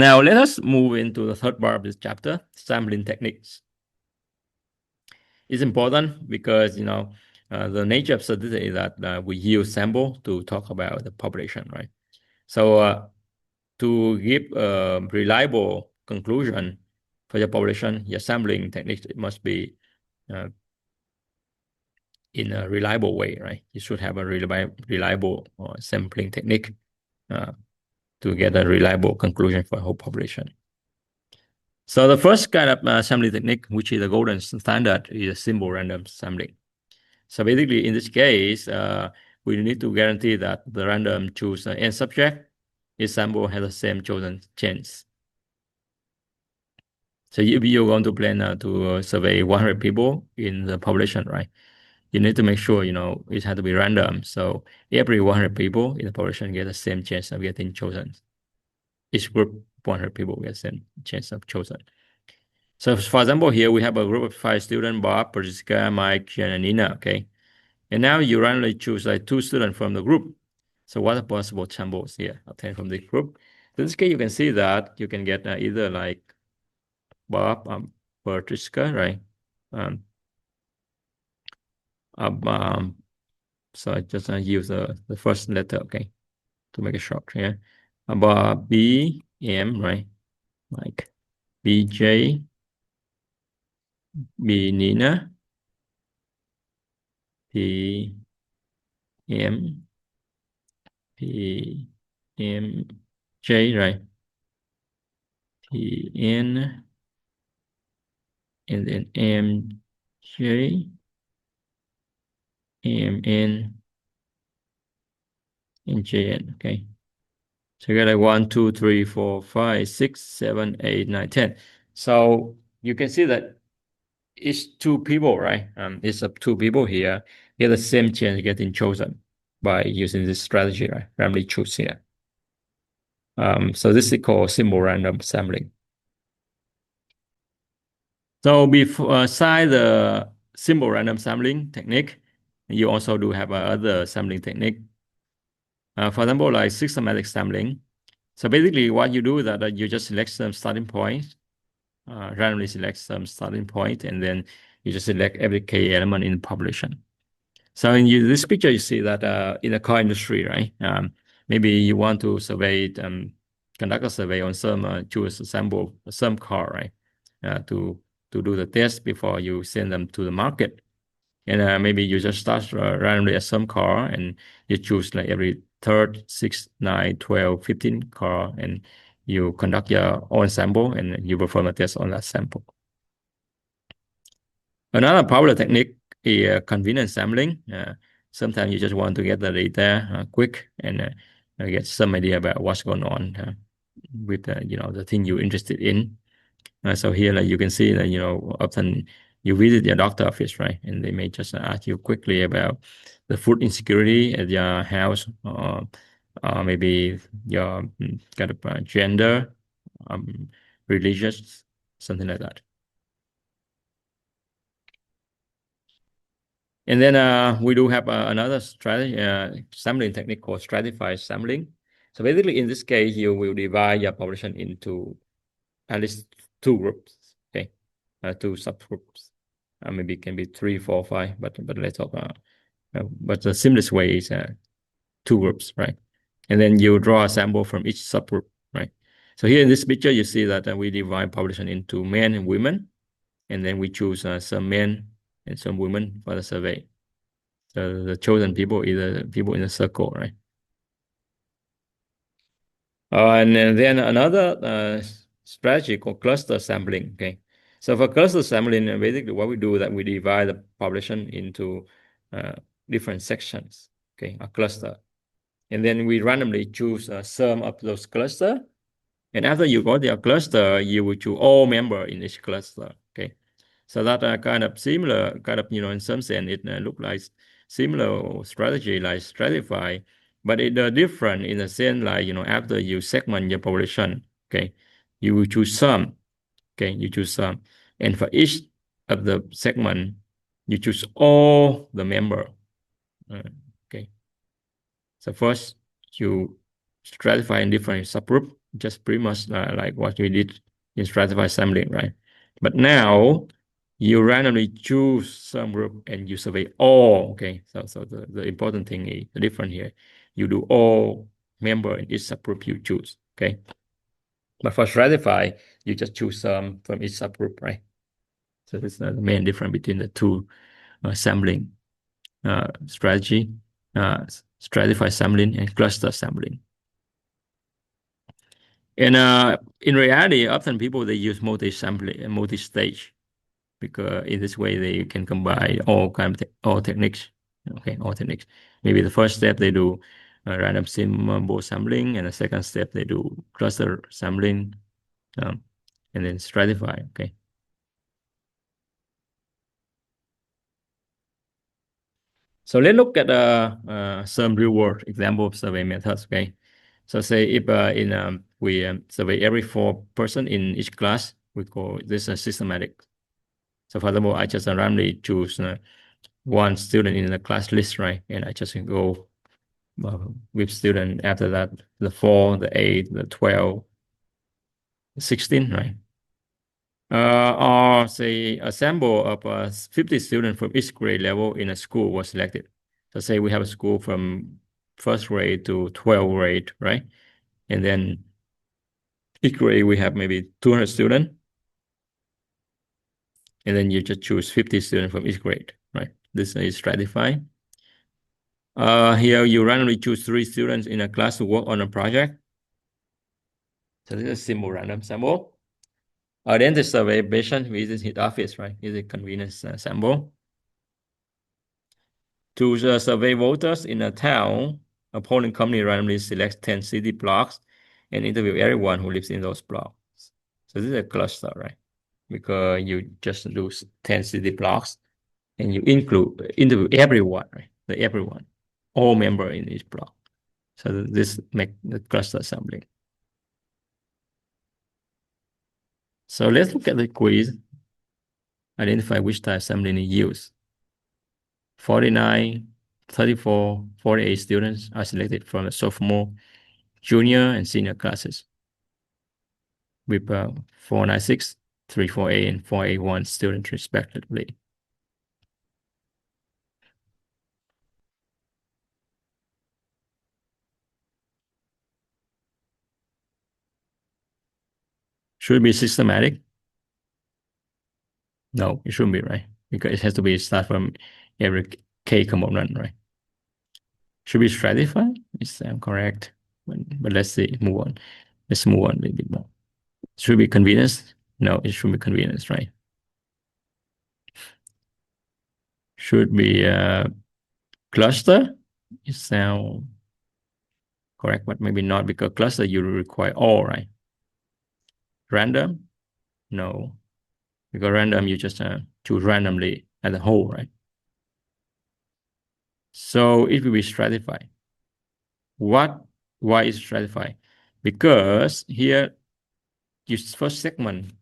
Now let us move into the third part of this chapter, sampling techniques. It's important because the nature of statistics is that we use sample to talk about the population, right? So to give a reliable conclusion for your population, your sampling techniques must be in a reliable way, right? You should have a reliable sampling technique to get a reliable conclusion for the whole population. So the first kind of sampling technique, which is the golden standard, is simple random sampling. So basically, in this case, we need to guarantee that the random choose n subject, each sample has the same chosen chance. So if you're going to plan to survey 100 people in the population, right? You need to make sure, it has to be random. So every 100 people in the population get the same chance of getting chosen. Each group, 100 people get the same chance of chosen. So for example, here we have a group of 5 students, Bob, Francisca, Mike, Jen, and Nina, okay? And now you randomly choose like 2 students from the group. So what are possible samples here obtained from the group? In this case, you can see that you can get either like Bob, Francisca, right? So I just use the first letter, okay, to make it short here. About B, M, right? Like B, J, B, Nina, P, M, P, M, J, right? P, N, and then M, J, M, N, and J, N, okay? So you got like 1, 2, 3, 4, 5, 6, 7, 8, 9, 10. So you can see that it's 2 people, right? It's up 2 people here. Get the same chance of getting chosen by using this strategy, right? Randomly choose here. So this is called simple random sampling. So beside the simple random sampling technique, you also do have other sampling technique. For example, like systematic sampling. So basically, what you do is that you just select some starting point, randomly select some starting point, and then you just select every key element in the population. So in this picture, you see that in the car industry, right? Maybe you want to conduct a survey on choose a sample, some car, right? To do the test before you send them to the market. And maybe you just start randomly at some car and you choose like every third, 6, 9, 12, 15 car, and you conduct your own sample and you perform a test on that sample. Another popular technique is convenience sampling. Sometimes you just want to get the data quick and get some idea about what's going on with the thing you're interested in. So here, like you can see that often you visit your doctor office, right, and they may just ask you quickly about the food insecurity at your house, or maybe your kind of gender, religious, something like that. And then we do have another strategy, sampling technique called stratified sampling. So basically, in this case, you will divide your population into at least 2 groups, okay, 2 subgroups. Maybe it can be 3, 4, 5, but let's talk about. But the simplest way is 2 groups, right? And then you draw a sample from each subgroup, right? So here in this picture, you see that we divide population into men and women, and then we choose some men and some women for the survey. So the chosen people is the people in the circle, right? And then another strategy called cluster sampling, okay? So for cluster sampling, basically what we do is that we divide the population into different sections, okay, a cluster. And then we randomly choose some of those cluster. And after you got your cluster, you will choose all members in each cluster, okay? So that kind of similar, in some sense, it look like similar strategy like stratify, but it different in the sense like, after you segment your population, okay, you will choose some, okay, you choose some. And for each of the segment, you choose all the member, okay. So first, you stratify in different subgroup, just pretty much like what we did in stratified sampling, right? But now you randomly choose some group and you survey all. Okay, so the important thing is the difference here. You do all member in each subgroup you choose. Okay, but for stratify, you just choose some from each subgroup, right? So this is the main difference between the two sampling strategy, stratified sampling and cluster sampling. And in reality, often people they use multi-sampling and multi-stage because in this way they can combine all kind of all techniques. Okay, all techniques. Maybe the first step they do random symbol sampling, and the second step they do cluster sampling, and then stratify. Okay. So let's look at some real-world example of survey methods. Okay. So say if we survey every 4 person in each class, we call this a systematic. So for example, I just randomly choose one student in the class list, right? And I just go with student after that, the 4, the 8, the 12, 16, right? Or say a sample of 50 students from each grade level in a school was selected. So say we have a school from first grade to 12th grade, right? And then each grade we have maybe 200 students. And then you just choose 50 students from each grade, right? This is stratifying. Here you randomly choose 3 students in a class to work on a project. So this is a simple random sample. Then the survey patient visits his office, right? Is a convenience sample. To survey voters in a town, a polling company randomly selects 10 city blocks and interview everyone who lives in those blocks. So this is a cluster, right? Because you just do 10 city blocks and you interview everyone, right? Everyone, all member in each block. So this make the cluster sampling. So let's look at the quiz. Identify which type sampling is used. 49, 34, 48 students are selected from the sophomore, junior, and senior classes with 496, 348, and 481 students respectively. Should it be systematic? No, it shouldn't be, right? Because it has to be start from every k component, right? Should be stratified? Is correct? But let's see, move on. Let's move on a little bit more. Should be convenience? No, it should be convenience, right? Should be cluster? It sound correct, but maybe not because cluster you require all, right? Random? No, because random you just choose randomly as a whole, right? So it will be stratified. Why is stratified? Because here you first segment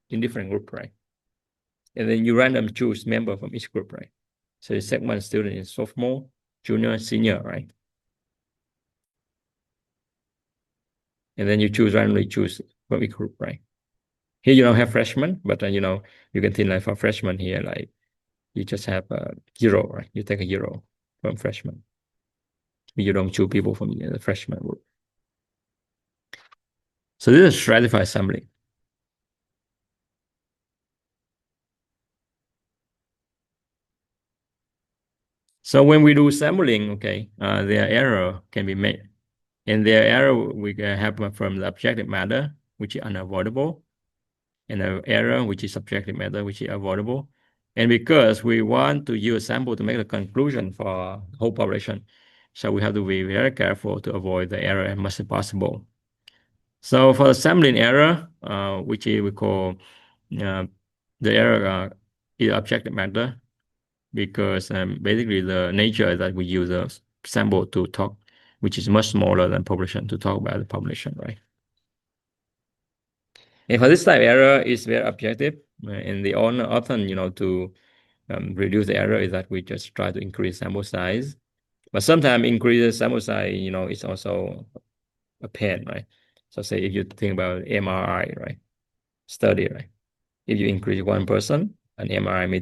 in different group, right? And then you random choose member from each group, right? So you segment student in sophomore, junior, senior, right? And then you randomly choose from each group, right? Here you don't have freshmen, but you can think like for freshmen here, like you just have a 0, right? You take a 0 from freshman. You don't choose people from the freshman group. So this is stratified sampling. So when we do sampling, okay, their error can be made. And their error we can have from the objective matter, which is unavoidable, and the error which is subjective matter, which is avoidable. And because we want to use a sample to make a conclusion for the whole population, so we have to be very careful to avoid the error as much as possible. So for the sampling error, which we call the error is objective matter, because basically the nature is that we use a sample to talk, which is much smaller than population to talk about the population, right? And for this type of error is very objective, and the often, to reduce the error is that we just try to increase sample size. But sometimes increase the sample size, it's also a pen, right? So say if you think about MRI, right, study, right? If you increase one person, an MRI may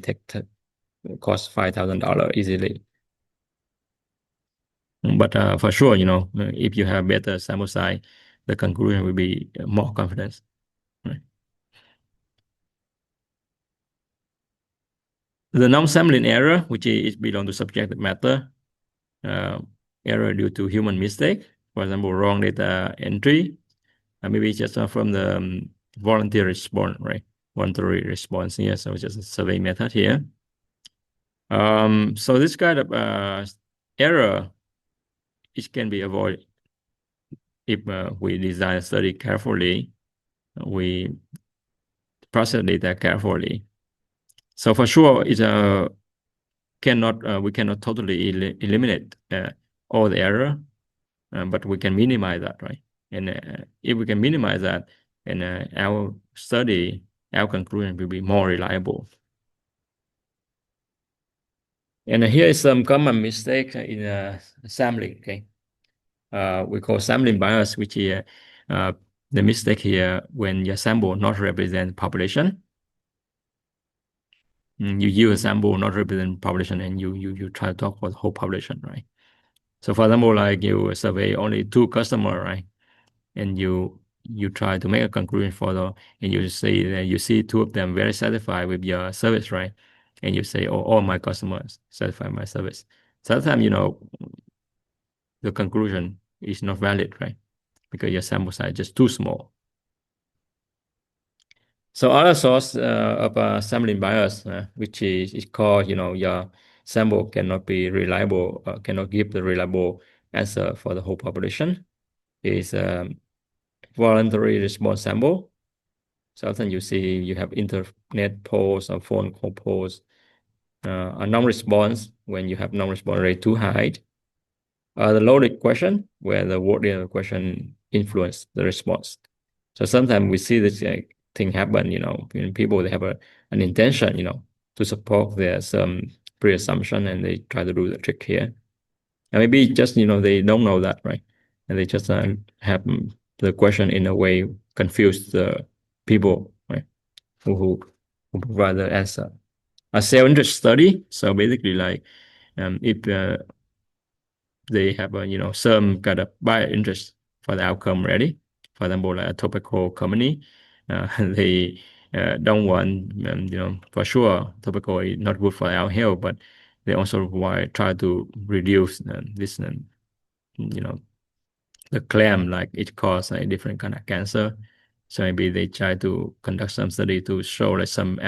cost $5,000 easily. But for sure, if you have better sample size, the conclusion will be more confidence. Right? The non-sampling error, which is belong to subjective matter, uh, error due to human mistake, for example, wrong data entry, maybe just from the voluntary response, right? Voluntary response here, so just a survey method here. So this kind of error, it can be avoided if we design a study carefully, we process data carefully. So for sure, we cannot totally eliminate all the error, but we can minimize that, right? And if we can minimize that, and our study, our conclusion will be more reliable. And here is some common mistake in sampling. Okay, we call sampling bias, which is the mistake here when your sample not represent population. You use a sample not represent population, and you try to talk for the whole population, right? So for example, like you survey only 2 customers, right? And you try to make a conclusion and you say that you see 2 of them very satisfied with your service, right? And you say, oh, all my customers satisfy my service. Sometimes, the conclusion is not valid, right? Because your sample size is just too small. So other source of sampling bias, which is called, your sample cannot be reliable, cannot give the reliable answer for the whole population, is voluntary response sample. So often you see you have internet polls or phone call polls, a non-response when you have non-response rate too high. The loaded question, where the word in the question influence the response. So sometimes we see this thing happen, when people they have an intention, to support their some pre-assumption, and they try to do the trick here. And maybe just, they don't know that, right? And they just have the question in a way confuse the people, right? Who provide the answer. A self-interest study. So basically, like if they have some kind of bias interest for the outcome already. For example, like a tobacco company, they don't want, for sure, tobacco is not good for our health, but they also try to reduce this, the claim like it causes a different kind of cancer. So maybe they try to conduct some study to show like some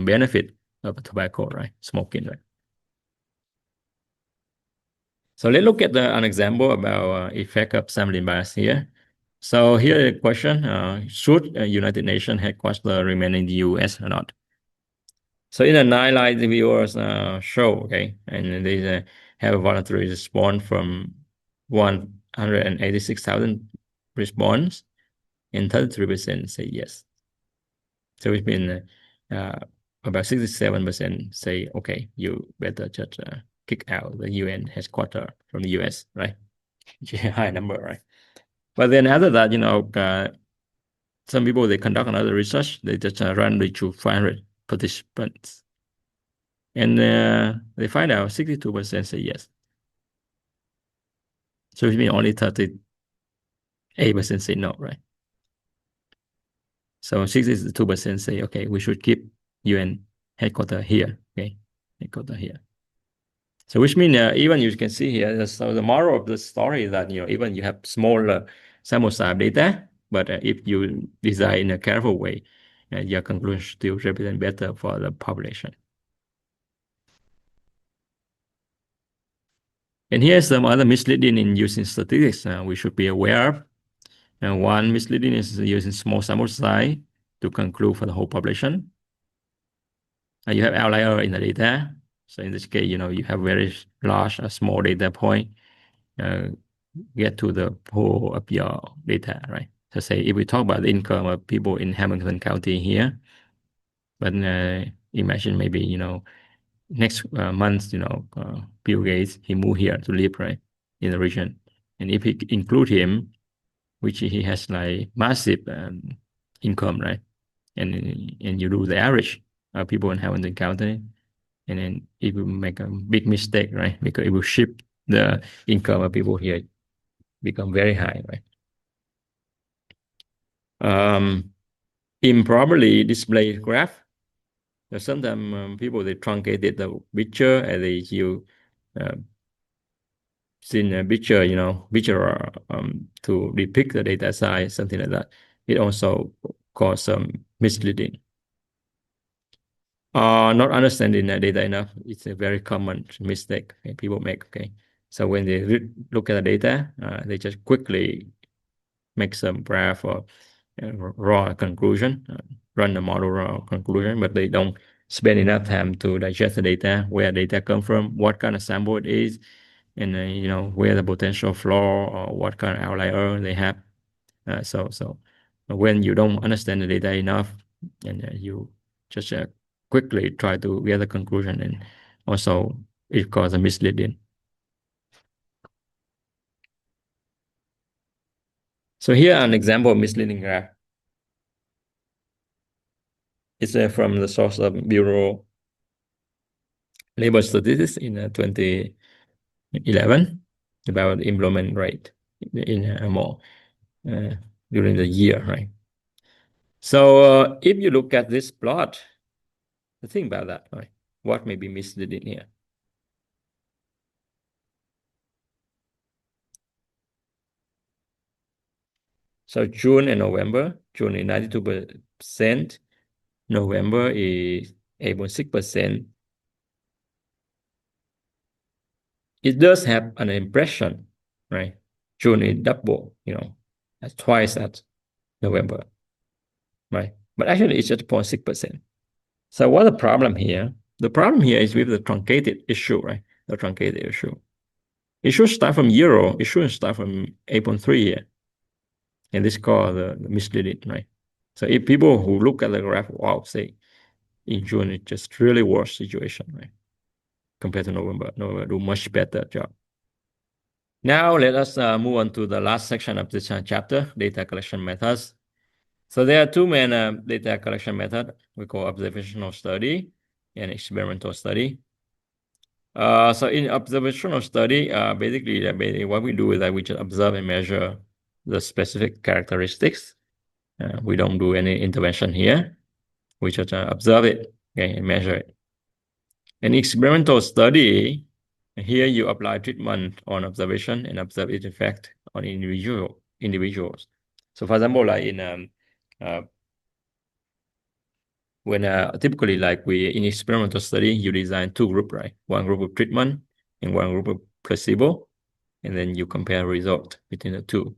benefit of tobacco, right? Smoking, right? So let's look at an example about effect of sampling bias here. So here the question, should United Nations headquarters remain in the US or not? So in the 9 the viewers show, okay, and they have a voluntary response from 186,000 response, and 33% say yes. So it's been about 67% say, okay, you better just kick out the UN headquarters from the US, right? Which is a high number, right? But then after that, some people, they conduct another research. They just randomly choose 500 participants. And they find out 62% say yes. So it means only 38% say no, right? So 62% say, okay, we should keep UN headquarters here, okay? Headquarters here. So which means even you can see here, so the moral of the story is that, even you have smaller sample size data, but if you design in a careful way, your conclusion still represent better for the population. And here's some other misleading in using statistics we should be aware of. And one misleading is using small sample size to conclude for the whole population. You have outlier in the data. So in this case, you have very large, small data point, get to the whole of your data, right? So say if we talk about the income of people in Hamilton County here, but imagine maybe, next month, Bill Gates, he moved here to live, right, in the region. And if he include him, which he has like massive income, right? And you do the average people haven't encountered it, and then it will make a big mistake, right? Because it will shift the income of people here become very high, right? Improperly display graph. Sometimes people they truncated the picture and they you uh, seen a picture, picture to depict the data size, something like that. It also cause some misleading. Not understanding the data enough. It's a very common mistake people make. Okay, so when they look at the data, they just quickly make some graph or raw conclusion, run the model raw conclusion, but they don't spend enough time to digest the data, where data come from, what kind of sample it is, and where the potential flaw or what kind of outlier they have. So when you don't understand the data enough, and you just quickly try to get the conclusion, and also it causes misleading. So here an example of misleading graph. It's from the source of Bureau Labor Statistics in 2011 about employment rate in more during the year, right? So if you look at this plot, think about that, right? What may be misleading here? So June and November, June is 92%, November is 8.6%. It does have an impression, right? June is double, that's twice at November, right? But actually it's just 0.6%. So what's the problem here? The problem here is with the truncated issue, right? The truncated issue. It should start from 0. It shouldn't start from 8.3 here. And this is called the misleading, right? So if people who look at the graph, wow, say in June, it's just really worse situation, right? Compared to November. November do much better job. Now let us move on to the last section of this chapter, data collection methods. So there are two main data collection methods. We call observational study and experimental study. So in observational study, basically what we do is that we just observe and measure the specific characteristics. We don't do any intervention here. We just observe it, okay, and measure it. In experimental study, here you apply treatment on observation and observe its effect on individuals. So for example, like in when typically like we in experimental study, you design two groups, right? One group of treatment and one group of placebo, and then you compare result between the two.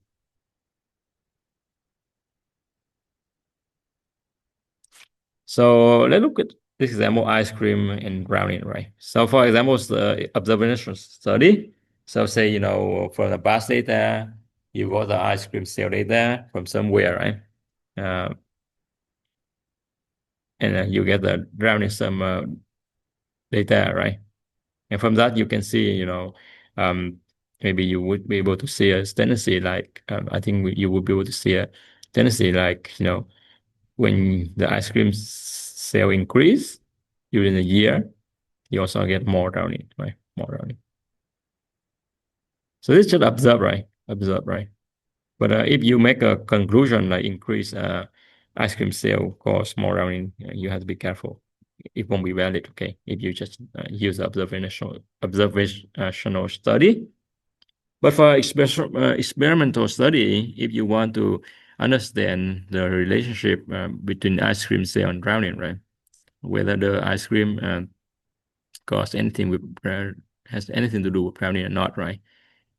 So let's look at this example, ice cream and brownie, right? So for example, the observation study. So say, from the past data, you got the ice cream sale data from somewhere, right? And then you get the brownie some data, right? And from that, you can see, maybe you would be able to see a tendency like, I think you would be able to see a tendency like, when the ice cream sale increase during the year, you also get more brownie, right? More brownie. So this just observe, right? Observe, right? But if you make a conclusion like increase ice cream sale cause more brownie, you have to be careful. It won't be valid, okay? If you just use observational study. But for experimental study, if you want to understand the relationship between ice cream sale and drowning, right? Whether the ice cream cause anything with has anything to do with drowning or not, right?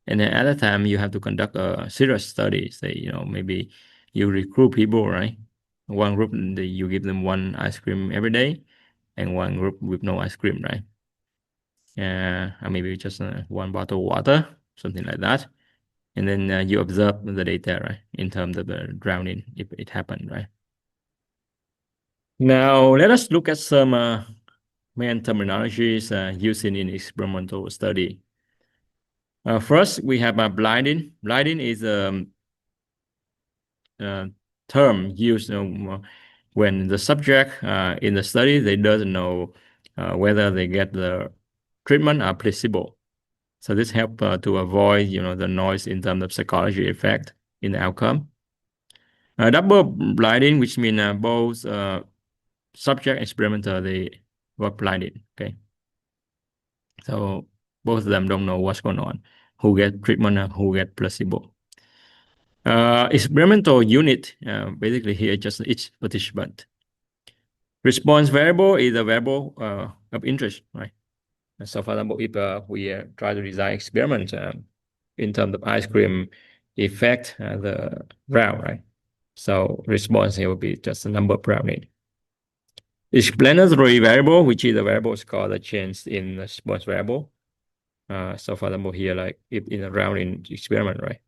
And then at that time, you have to conduct a serious study. Say, maybe you recruit people, right? One group, you give them one ice cream every day, and one group with no ice cream, right? Or maybe just one bottle of water, something like that. And then you observe the data, right, in terms of the drowning, if it happened, right? Now, let us look at some main terminologies used in experimental study. First, we have blinding. Blinding is term used when the subject in the study, they doesn't know whether they get the treatment or placebo. So this help to avoid, the noise in terms of psychology effect in the outcome. Double blinding, which means both subject and experimenter, they were blinded. Okay. So both of them don't know what's going on, who get treatment and who get placebo. Experimental unit, basically here just each participant. Response variable is a variable of interest, right? So for example, if we try to design experiment in terms of ice cream effect the round, right? So response here will be just the number of brownie. Explanatory variable, which is a variable called the change in the response variable. So for example, here, like if in a rounding experiment, right?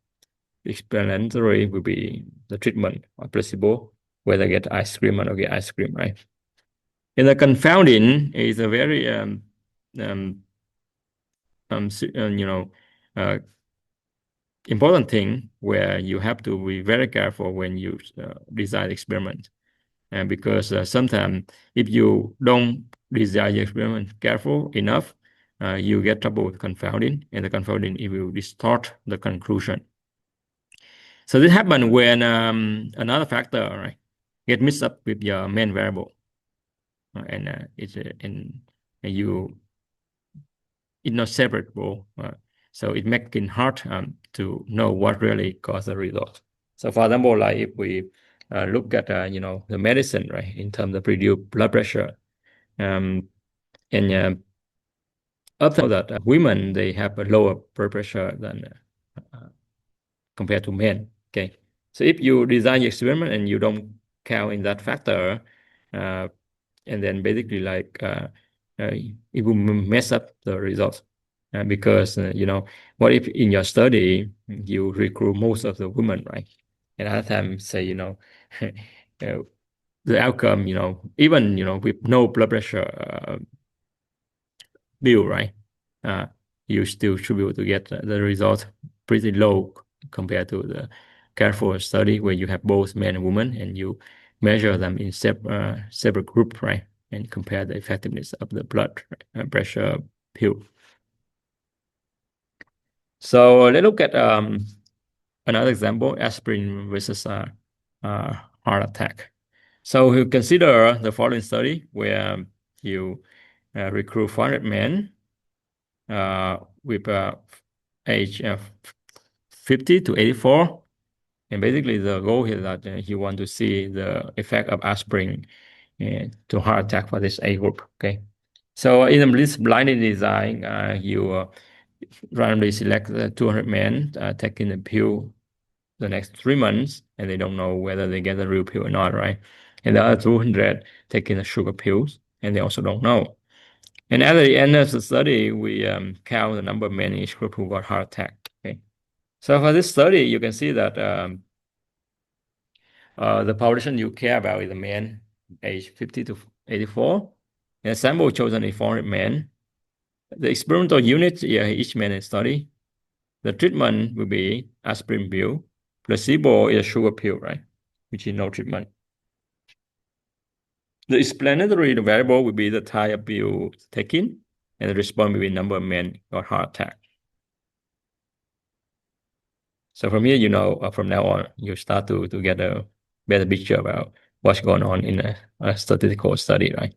Explanatory will be the treatment or placebo, whether get ice cream or not get ice cream, right? And the confounding is a very important thing where you have to be very careful when you design experiment. And because sometimes if you don't design the experiment careful enough, you get trouble with confounding, and the confounding it will distort the conclusion. So this happens when another factor, right, get mixed up with your main variable, and it's not separable. So it makes it hard to know what really caused the result. So for example, like if we look at the medicine, right, in terms of reduce blood pressure, and up to that women they have a lower blood pressure than compared to men. Okay, so if you design your experiment and you don't count in that factor, and then basically like it will mess up the results. Because what if in your study you recruit most of the women, right? And other time say the outcome even with no blood pressure bill, right? You still should be able to get the result pretty low compared to the careful study where you have both men and women and you measure them in separate group, right? And compare the effectiveness of the blood pressure pill. So let's look at another example, aspirin versus heart attack. So we consider the following study where you recruit 400 men with age 50 to 84. And basically the goal is that you want to see the effect of aspirin to heart attack for this age group. Okay. So in this blinded design, you randomly select 200 men taking the pill the next 3 months, and they don't know whether they get the real pill or not, right? And the other 200 taking the sugar pills, and they also don't know. And at the end of the study, we count the number of men in each group who got heart attack. Okay. So for this study, you can see that the population you care about is the men age 50 to 84. And the sample chosen is 400 men. The experimental unit, each man is study. The treatment will be aspirin pill. Placebo is a sugar pill, right? Which is no treatment. The explanatory variable will be the type of pill taken, and the response will be number of men got heart attack. So from here, from now on, you start to get a better picture about what's going on in a statistical study, right?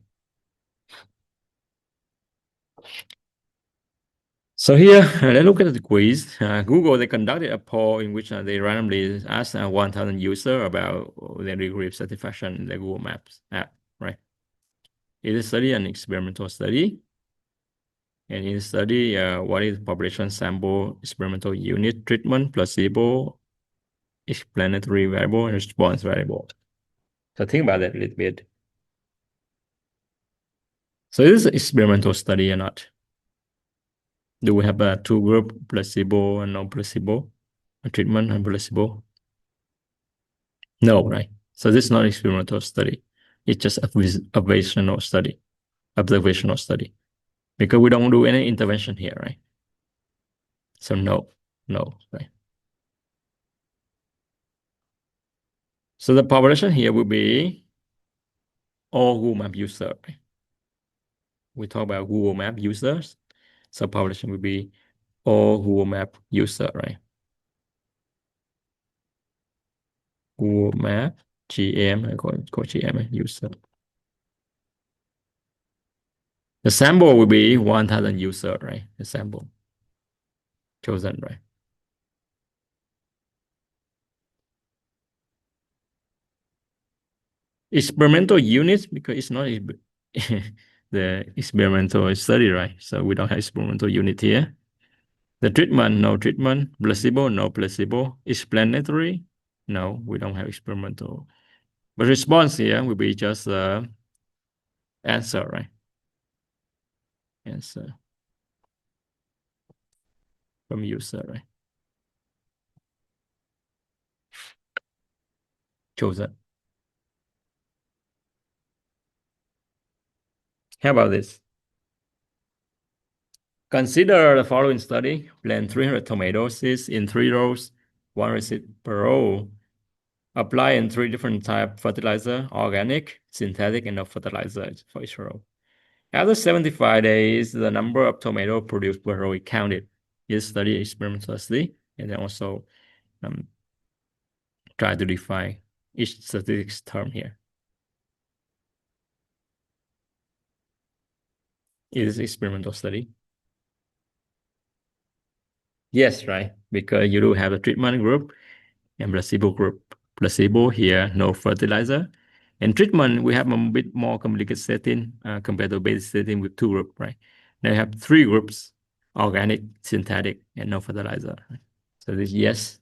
So here, let's look at the quiz. Google, they conducted a poll in which they randomly asked 1,000 users about their degree of satisfaction in the Google Maps app, right? It is a study, an experimental study. And in the study, what is population sample, experimental unit, treatment, placebo, explanatory variable, and response variable. So think about that a little bit. So is this an experimental study or not? Do we have a two group, placebo and non-placebo, a treatment and placebo? No, right? So this is not an experimental study. It's just observational study, because we don't do any intervention here, right? So no, right? So the population here will be all Google Map users. We talk about Google Map users. So population will be all Google Map user, right? Google Map GM, I call GM user. The sample will be 1,000 user, right? The sample chosen, right? Experimental units, because it's not the experimental study, right? So we don't have experimental unit here. The treatment, no treatment. Placebo, no placebo. Explanatory, no, we don't have experimental. But response here will be just answer, right? Answer from user, right? Chosen. How about this? Consider the following study. Plant 300 tomato seeds in 3 rows, 1 receipt per row. Apply in 3 different type fertilizer, organic, synthetic, and no fertilizer for each row. After 75 days, the number of tomato produced per row is counted. This study experimentally, and then also try to define each statistics term here. It is experimental study. Yes, right, because you do have a treatment group and placebo group. Placebo here, no fertilizer. And treatment, we have a bit more complicated setting compared to basic setting with 2 groups, right? Now you have 3 groups, organic, synthetic, and no fertilizer. So this yes.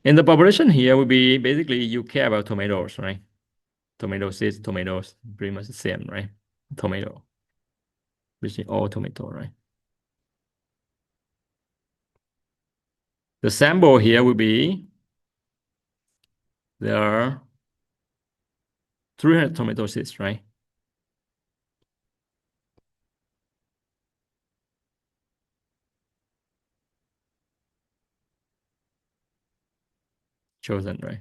And the population here will be basically you care about tomatoes, right? Tomato seeds, tomatoes, pretty much the same, right? Tomato, which is all tomato, right? The sample here will be, there are 300 tomato seeds, right? Chosen, right?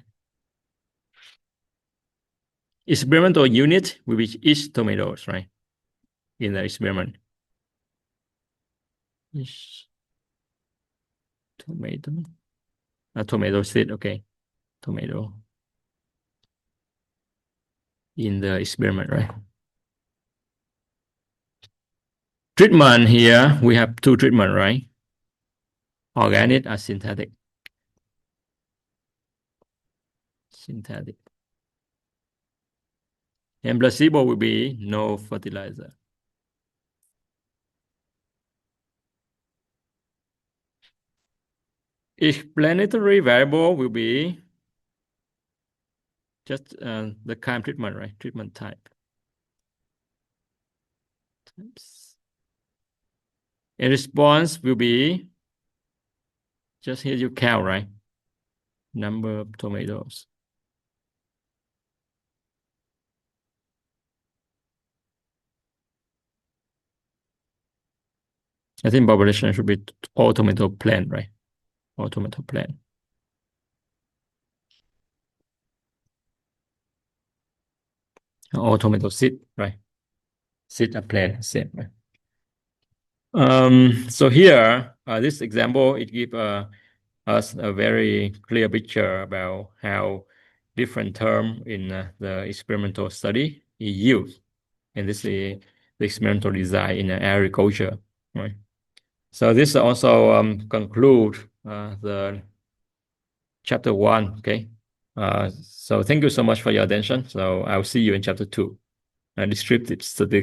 Experimental unit will be each tomatoes, right? In the experiment. Each tomato. Tomato seed, okay. Tomato in the experiment, right? Treatment here, we have 2 treatment, right? Organic or synthetic. Synthetic. And placebo will be no fertilizer. Explanatory variable will be just the kind of treatment, right? Treatment type. And response will be just here you count, right? Number of tomatoes. I think population should be all tomato plant, right? All tomato plant. All tomato seed, right? Seed a plant, same, right? So here, this example, it gives us a very clear picture about how different term in the experimental study is used. And this is the experimental design in agriculture, right? So this also conclude the chapter 1, okay? So thank you so much for your attention. So I'll see you in chapter 2, descriptive statistics.